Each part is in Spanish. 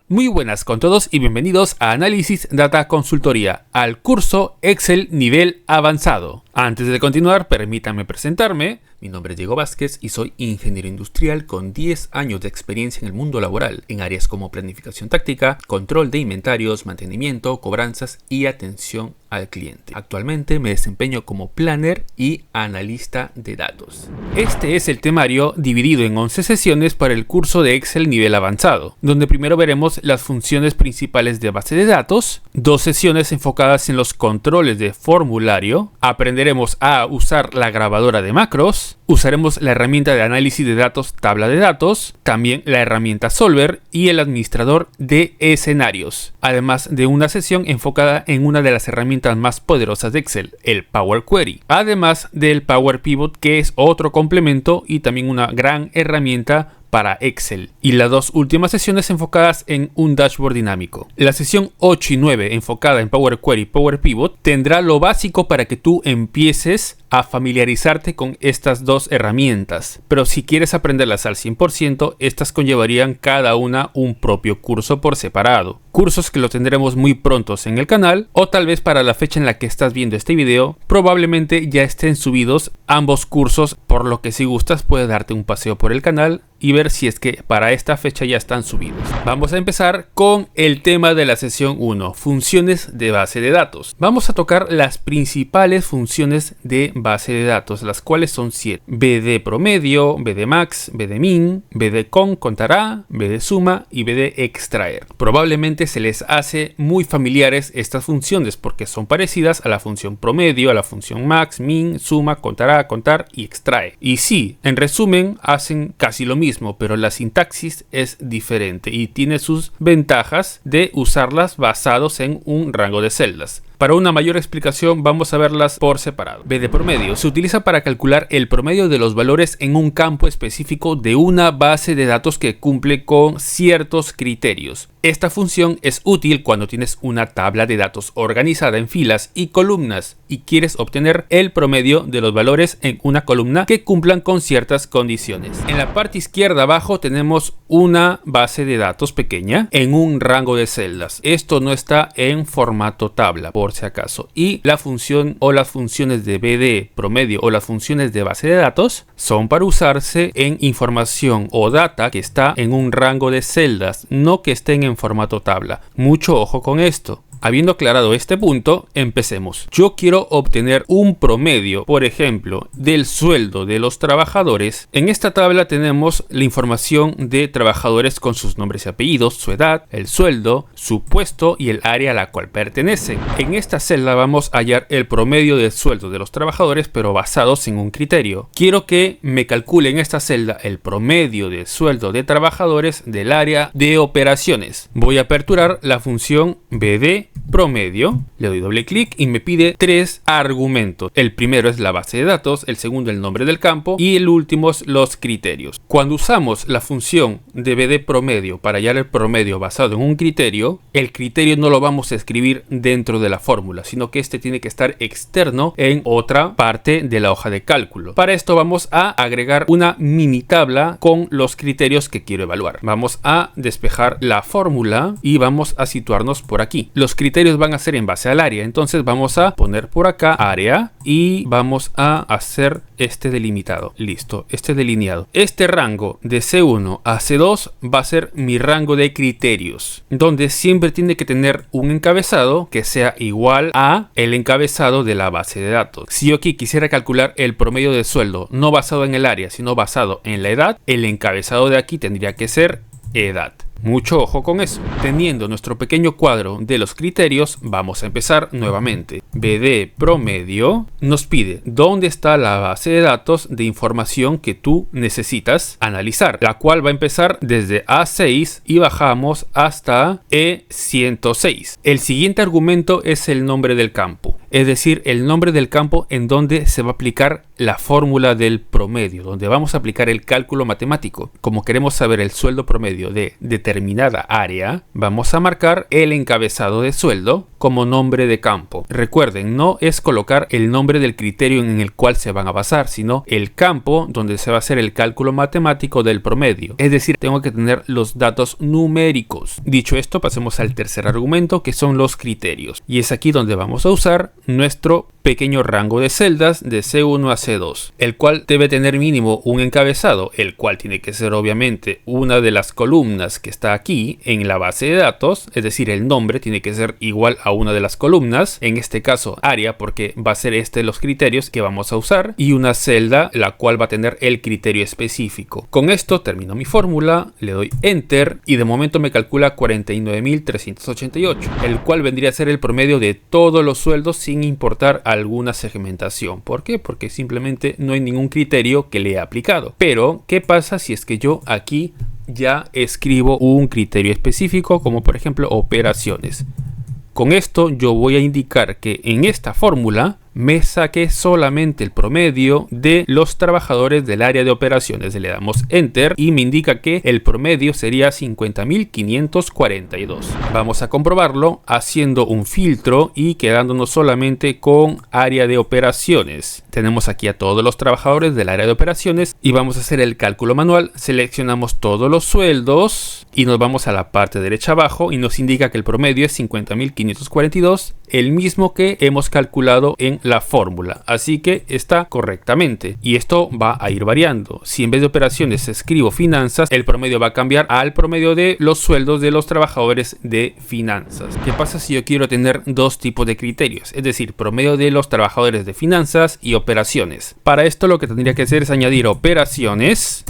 Muy buenas con todos y bienvenidos a Análisis Data Consultoría, al curso Excel Nivel Avanzado. Antes de continuar, permítanme presentarme. Mi nombre es Diego Vázquez y soy ingeniero industrial con 10 años de experiencia en el mundo laboral, en áreas como planificación táctica, control de inventarios, mantenimiento, cobranzas y atención al cliente. Actualmente me desempeño como planner y analista de datos. Este es el temario dividido en 11 sesiones para el curso de Excel Nivel Avanzado, donde primero veremos las funciones principales de base de datos, 2 sesiones enfocadas en los controles de formulario, aprenderemos a usar la grabadora de macros, usaremos la herramienta de análisis de datos tabla de datos, también la herramienta Solver y el administrador de escenarios, además de una sesión enfocada en una de las herramientas más poderosas de Excel, el Power Query, además del Power Pivot, que es otro complemento y también una gran herramienta para Excel, y las 2 últimas sesiones enfocadas en un dashboard dinámico. La sesión 8 y 9 enfocada en Power Query y Power Pivot tendrá lo básico para que tú empieces a familiarizarte con estas 2 herramientas, pero si quieres aprenderlas al 100%, estas conllevarían cada una un propio curso por separado. Cursos que lo tendremos muy prontos en el canal, o tal vez para la fecha en la que estás viendo este video, probablemente ya estén subidos ambos cursos, por lo que si gustas puedes darte un paseo por el canal y ver si es que para esta fecha ya están subidos. Vamos a empezar con el tema de la sesión 1, funciones de base de datos. Vamos a tocar las principales funciones de base de datos, las cuales son 7. BD promedio, BD max, BD min, BD contará, BD suma y BD extraer. Probablemente se les hace muy familiares estas funciones porque son parecidas a la función promedio, a la función max, min, suma, contará, contar y extrae. Y sí, en resumen, hacen casi lo mismo, pero la sintaxis es diferente y tiene sus ventajas de usarlas basados en un rango de celdas. Para una mayor explicación vamos a verlas por separado. BD promedio se utiliza para calcular el promedio de los valores en un campo específico de una base de datos que cumple con ciertos criterios. Esta función es útil cuando tienes una tabla de datos organizada en filas y columnas y quieres obtener el promedio de los valores en una columna que cumplan con ciertas condiciones. En la parte izquierda abajo tenemos una base de datos pequeña en un rango de celdas. Esto no está en formato tabla, por si acaso, y la función o las funciones de BD promedio o las funciones de base de datos son para usarse en información o data que está en un rango de celdas, no que estén en formato tabla. Mucho ojo con esto. Habiendo aclarado este punto, empecemos. Yo quiero obtener un promedio, por ejemplo, del sueldo de los trabajadores. En esta tabla tenemos la información de trabajadores con sus nombres y apellidos, su edad, el sueldo, su puesto y el área a la cual pertenecen. En esta celda vamos a hallar el promedio del sueldo de los trabajadores, pero basados en un criterio. Quiero que me calcule en esta celda el promedio del sueldo de trabajadores del área de operaciones. Voy a aperturar la función BD promedio, le doy doble clic y me pide 3 argumentos. El primero es la base de datos, el segundo el nombre del campo y el último es los criterios. Cuando usamos la función de BD promedio para hallar el promedio basado en un criterio, el criterio no lo vamos a escribir dentro de la fórmula, sino que este tiene que estar externo en otra parte de la hoja de cálculo. Para esto vamos a agregar una mini tabla con los criterios que quiero evaluar. Vamos a despejar la fórmula y vamos a situarnos por aquí. Los criterios van a ser en base al área, entonces vamos a poner por acá área y vamos a hacer este delimitado. Listo, este delineado. Este rango de C1 a C2 va a ser mi rango de criterios, donde siempre tiene que tener un encabezado que sea igual a el encabezado de la base de datos. Si yo aquí quisiera calcular el promedio de sueldo, no basado en el área, sino basado en la edad, el encabezado de aquí tendría que ser edad. Mucho ojo con eso. Teniendo nuestro pequeño cuadro de los criterios, vamos a empezar nuevamente. BD promedio nos pide dónde está la base de datos de información que tú necesitas analizar, la cual va a empezar desde A6 y bajamos hasta E106. El siguiente argumento es el nombre del campo. es decir, el nombre del campo en donde se va a aplicar la fórmula del promedio, donde vamos a aplicar el cálculo matemático. Como queremos saber el sueldo promedio de determinada área, vamos a marcar el encabezado de sueldo como nombre de campo. Recuerden, no es colocar el nombre del criterio en el cual se van a basar, sino el campo donde se va a hacer el cálculo matemático del promedio. Es decir, tengo que tener los datos numéricos. Dicho esto, pasemos al tercer argumento, que son los criterios. Y es aquí donde vamos a usar nuestro pequeño rango de celdas de C1 a C2, el cual debe tener mínimo un encabezado, el cual tiene que ser obviamente una de las columnas que está aquí en la base de datos, es decir, el nombre tiene que ser igual a una de las columnas, en este caso área, porque va a ser los criterios que vamos a usar, y una celda la cual va a tener el criterio específico. Con esto termino mi fórmula, le doy enter y de momento me calcula 49.388, el cual vendría a ser el promedio de todos los sueldos sin importar alguna segmentación. ¿Por qué? Porque simplemente no hay ningún criterio que le he aplicado. Pero, ¿qué pasa si es que yo aquí ya escribo un criterio específico, como por ejemplo operaciones? Con esto yo voy a indicar que en esta fórmula me saqué solamente el promedio de los trabajadores del área de operaciones. Le damos enter y me indica que el promedio sería 50.542. Vamos a comprobarlo haciendo un filtro y quedándonos solamente con área de operaciones. Tenemos aquí a todos los trabajadores del área de operaciones y vamos a hacer el cálculo manual. Seleccionamos todos los sueldos y nos vamos a la parte derecha abajo y nos indica que el promedio es 50.542, el mismo que hemos calculado en la fórmula, así que está correctamente y esto va a ir variando. Si en vez de operaciones escribo finanzas, el promedio va a cambiar al promedio de los sueldos de los trabajadores de finanzas. ¿Qué pasa si yo quiero tener dos tipos de criterios? Es decir, promedio de los trabajadores de finanzas y operaciones. Para esto lo que tendría que hacer es añadir operaciones.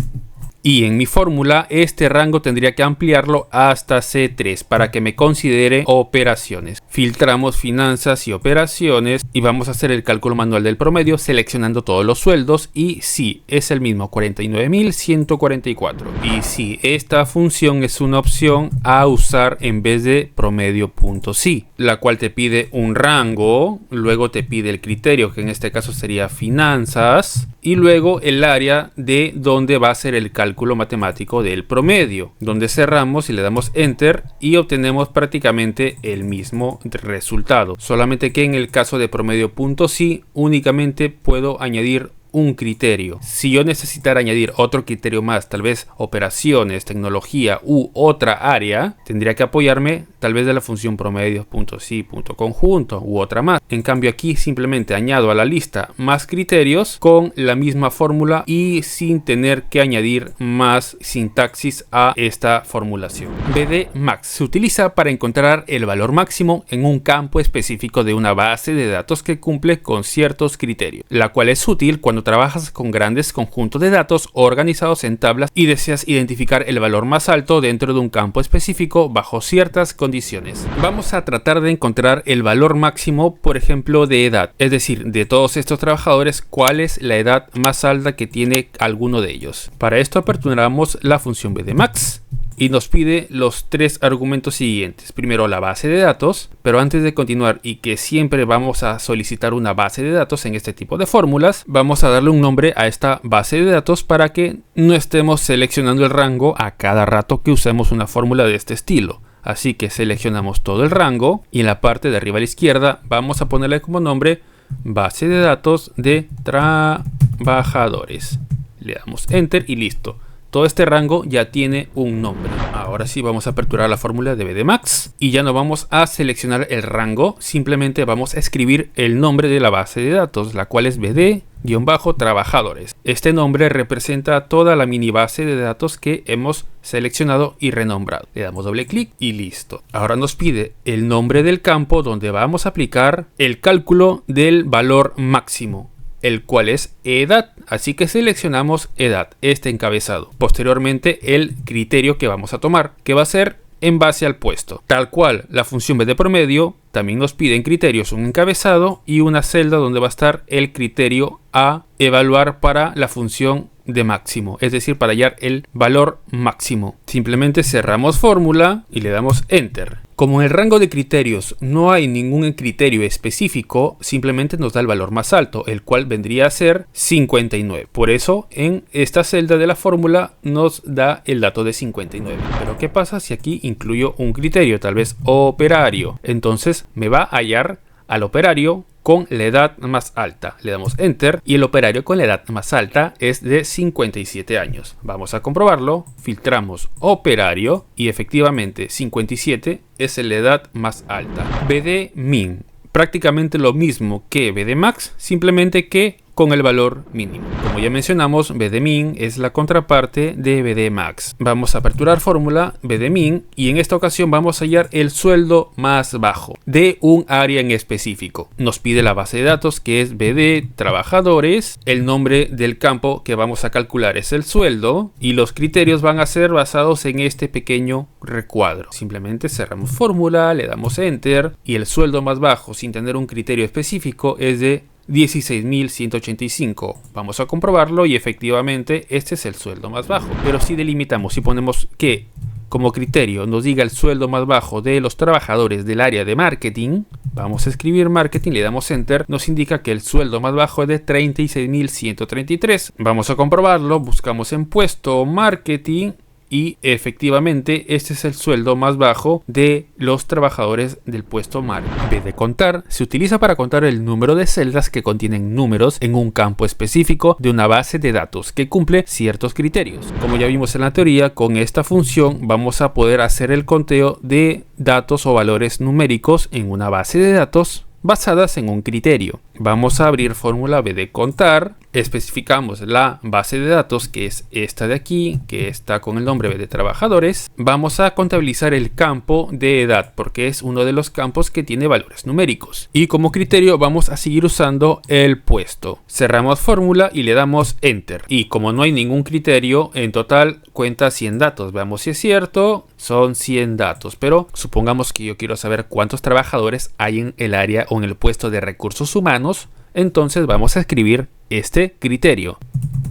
Y en mi fórmula este rango tendría que ampliarlo hasta C3 para que me considere operaciones. Filtramos finanzas y operaciones y vamos a hacer el cálculo manual del promedio seleccionando todos los sueldos y sí, es el mismo 49.144. Y sí, esta función es una opción a usar en vez de promedio.si, la cual te pide un rango, luego te pide el criterio que en este caso sería finanzas y luego el área de donde va a ser el cálculo matemático del promedio, donde cerramos y le damos enter y obtenemos prácticamente el mismo resultado, solamente que en el caso de promedio.si únicamente puedo añadir un criterio. Si yo necesitara añadir otro criterio más, tal vez operaciones, tecnología u otra área, tendría que apoyarme tal vez de la función promedio.si.conjunto u otra más. En cambio aquí simplemente añado a la lista más criterios con la misma fórmula y sin tener que añadir más sintaxis a esta formulación. BD-Max se utiliza para encontrar el valor máximo en un campo específico de una base de datos que cumple con ciertos criterios, la cual es útil cuando trabajas con grandes conjuntos de datos organizados en tablas y deseas identificar el valor más alto dentro de un campo específico bajo ciertas condiciones. Vamos a tratar de encontrar el valor máximo, por ejemplo, de edad, es decir, de todos estos trabajadores, cuál es la edad más alta que tiene alguno de ellos. Para esto aperturamos la función BD-Max y nos pide los tres argumentos siguientes. Primero la base de datos, pero antes de continuar y que siempre vamos a solicitar una base de datos en este tipo de fórmulas, vamos a darle un nombre a esta base de datos para que no estemos seleccionando el rango a cada rato que usemos una fórmula de este estilo. Así que seleccionamos todo el rango y en la parte de arriba a la izquierda vamos a ponerle como nombre base de datos de trabajadores. Le damos enter y listo. Todo este rango ya tiene un nombre. Ahora sí vamos a aperturar la fórmula de BD-Max y ya no vamos a seleccionar el rango, simplemente vamos a escribir el nombre de la base de datos, la cual es BD-trabajadores. Este nombre representa toda la mini base de datos que hemos seleccionado y renombrado. Le damos doble clic y listo. Ahora nos pide el nombre del campo donde vamos a aplicar el cálculo del valor máximo, el cual es edad, así que seleccionamos edad, este encabezado. Posteriormente el criterio que vamos a tomar, que va a ser en base al puesto. Tal cual la función BD promedio también nos pide en criterios un encabezado y una celda donde va a estar el criterio a evaluar para la función de máximo, es decir, para hallar el valor máximo. Simplemente cerramos fórmula y le damos enter. Como en el rango de criterios no hay ningún criterio específico, simplemente nos da el valor más alto, el cual vendría a ser 59. Por eso en esta celda de la fórmula nos da el dato de 59. Pero ¿qué pasa si aquí incluyo un criterio, tal vez operario? Entonces me va a hallar al operario con la edad más alta. Le damos Enter y el operario con la edad más alta es de 57 años. Vamos a comprobarlo. Filtramos operario y efectivamente 57 es la edad más alta. BD-min, prácticamente lo mismo que BD-max, simplemente que con el valor mínimo. Como ya mencionamos, BD-min es la contraparte de BD-max. Vamos a aperturar fórmula BD-min y en esta ocasión vamos a hallar el sueldo más bajo de un área en específico. Nos pide la base de datos que es BD trabajadores, el nombre del campo que vamos a calcular es el sueldo y los criterios van a ser basados en este pequeño recuadro. Simplemente cerramos fórmula, le damos Enter y el sueldo más bajo sin tener un criterio específico es de 16.185. Vamos a comprobarlo y efectivamente este es el sueldo más bajo. Pero si delimitamos y ponemos que como criterio nos diga el sueldo más bajo de los trabajadores del área de marketing, vamos a escribir marketing, le damos Enter, nos indica que el sueldo más bajo es de 36.133. Vamos a comprobarlo, buscamos en puesto marketing y efectivamente este es el sueldo más bajo de los trabajadores del puesto marketing. BD contar se utiliza para contar el número de celdas que contienen números en un campo específico de una base de datos que cumple ciertos criterios. Como ya vimos en la teoría, con esta función vamos a poder hacer el conteo de datos o valores numéricos en una base de datos basadas en un criterio. Vamos a abrir fórmula BD contar, especificamos la base de datos que es esta de aquí, que está con el nombre BD trabajadores. Vamos a contabilizar el campo de edad porque es uno de los campos que tiene valores numéricos. Y como criterio vamos a seguir usando el puesto. Cerramos fórmula y le damos Enter. Y como no hay ningún criterio, en total cuenta 100 datos. Veamos si es cierto, son 100 datos. Pero supongamos que yo quiero saber cuántos trabajadores hay en el área o en el puesto de recursos humanos. Entonces vamos a escribir este criterio.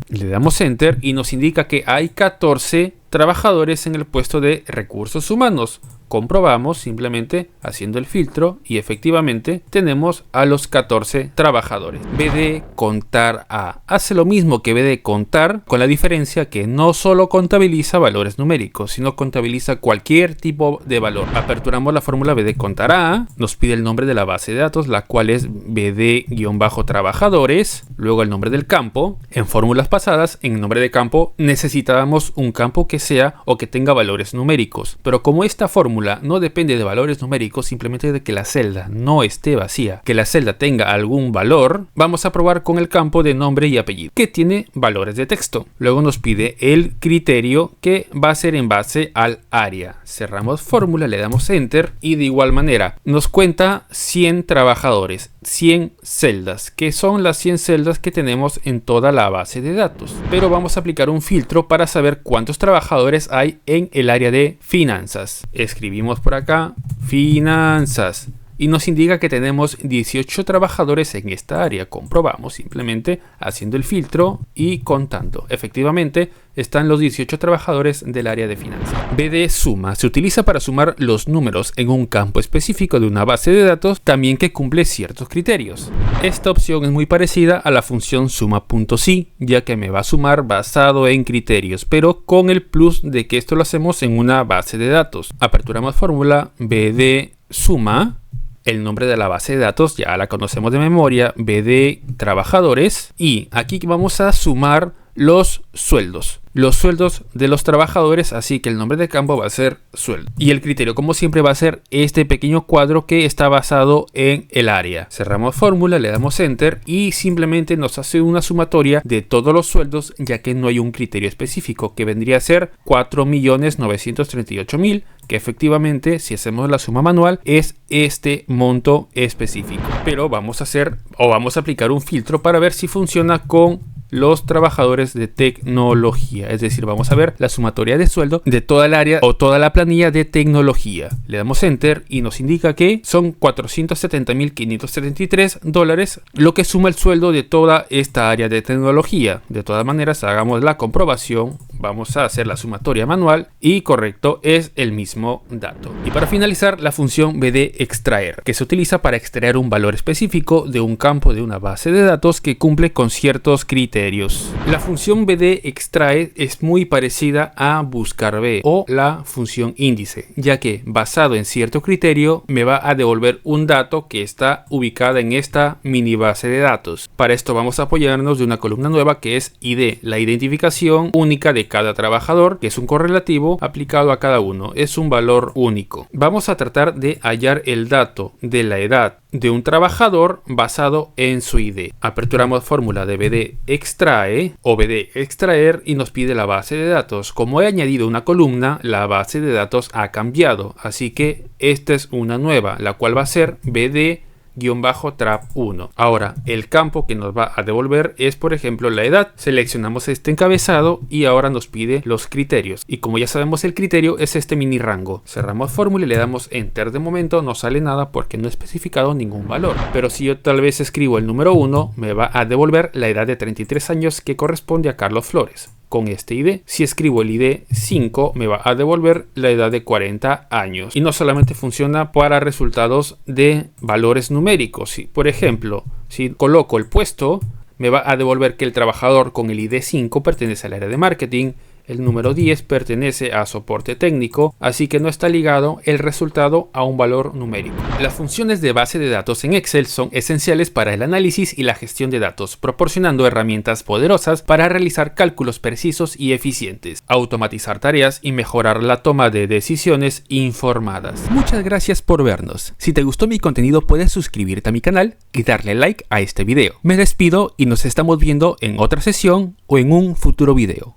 Le damos Enter y nos indica que hay 14 trabajadores en el puesto de recursos humanos. Comprobamos simplemente haciendo el filtro y efectivamente tenemos a los 14 trabajadores. BD contar A hace lo mismo que BD contar, con la diferencia que no solo contabiliza valores numéricos, sino contabiliza cualquier tipo de valor. Aperturamos la fórmula BD contar A, nos pide el nombre de la base de datos, la cual es BD-trabajadores, luego el nombre del campo. En fórmulas pasadas, en el nombre de campo necesitábamos un campo que sea o que tenga valores numéricos, pero como esta fórmula no depende de valores numéricos, simplemente de que la celda no esté vacía, que la celda tenga algún valor, vamos a probar con el campo de nombre y apellido, que tiene valores de texto. Luego nos pide el criterio que va a ser en base al área. Cerramos fórmula, le damos Enter y de igual manera nos cuenta 100 trabajadores, 100 celdas, que son las 100 celdas que tenemos en toda la base de datos. Pero vamos a aplicar un filtro para saber cuántos trabajadores hay en el área de finanzas. Escribimos por acá finanzas y nos indica que tenemos 18 trabajadores en esta área. Comprobamos simplemente haciendo el filtro y contando. Efectivamente están los 18 trabajadores del área de finanzas. BD suma se utiliza para sumar los números en un campo específico de una base de datos, también que cumple ciertos criterios. Esta opción es muy parecida a la función suma.si, ya que me va a sumar basado en criterios, pero con el plus de que esto lo hacemos en una base de datos. Aperturamos fórmula BD suma. El nombre de la base de datos ya la conocemos de memoria, BD trabajadores, y aquí vamos a sumar los sueldos de los trabajadores, así que el nombre de campo va a ser sueldo y el criterio como siempre va a ser este pequeño cuadro que está basado en el área. Cerramos fórmula, le damos Enter y simplemente nos hace una sumatoria de todos los sueldos, ya que no hay un criterio específico, que vendría a ser 4.938.000, que efectivamente si hacemos la suma manual es este monto específico. Pero vamos a aplicar un filtro para ver si funciona con los trabajadores de tecnología, es decir, vamos a ver la sumatoria de sueldo de toda el área o toda la planilla de tecnología. Le damos Enter y nos indica que son $470.573, lo que suma el sueldo de toda esta área de tecnología. De todas maneras, hagamos la comprobación vamos a hacer la sumatoria manual y correcto, es el mismo dato. Y para finalizar, la función bd_extraer, que se utiliza para extraer un valor específico de un campo de una base de datos que cumple con ciertos criterios. La función bd_extrae es muy parecida a buscar_b o la función índice, ya que basado en cierto criterio me va a devolver un dato que está ubicada en esta mini base de datos. Para esto vamos a apoyarnos de una columna nueva que es ID, la identificación única de cada trabajador, que es un correlativo aplicado a cada uno, es un valor único. Vamos a tratar de hallar el dato de la edad de un trabajador basado en su ID. Aperturamos fórmula de bd_extrae o bd_extraer y nos pide la base de datos. Como he añadido una columna, la base de datos ha cambiado, así que esta es una nueva, la cual va a ser bd_trap1. Ahora, el campo que nos va a devolver es, por ejemplo, la edad. Seleccionamos este encabezado y ahora nos pide los criterios. Y como ya sabemos, el criterio es este mini rango. Cerramos fórmula y le damos enter. De momento no sale nada porque no he especificado ningún valor. Pero si yo tal vez escribo el número 1, me va a devolver la edad de 33 años que corresponde a Carlos Flores con este ID. Si escribo el ID 5, me va a devolver la edad de 40 años. Y no solamente funciona para resultados de valores numéricos. Si, por ejemplo, si coloco el puesto, me va a devolver que el trabajador con el ID 5 pertenece al área de marketing, el número 10 pertenece a soporte técnico, así que no está ligado el resultado a un valor numérico. Las funciones de base de datos en Excel son esenciales para el análisis y la gestión de datos, proporcionando herramientas poderosas para realizar cálculos precisos y eficientes, automatizar tareas y mejorar la toma de decisiones informadas. Muchas gracias por vernos. Si te gustó mi contenido, puedes suscribirte a mi canal y darle like a este video. Me despido y nos estamos viendo en otra sesión o en un futuro video.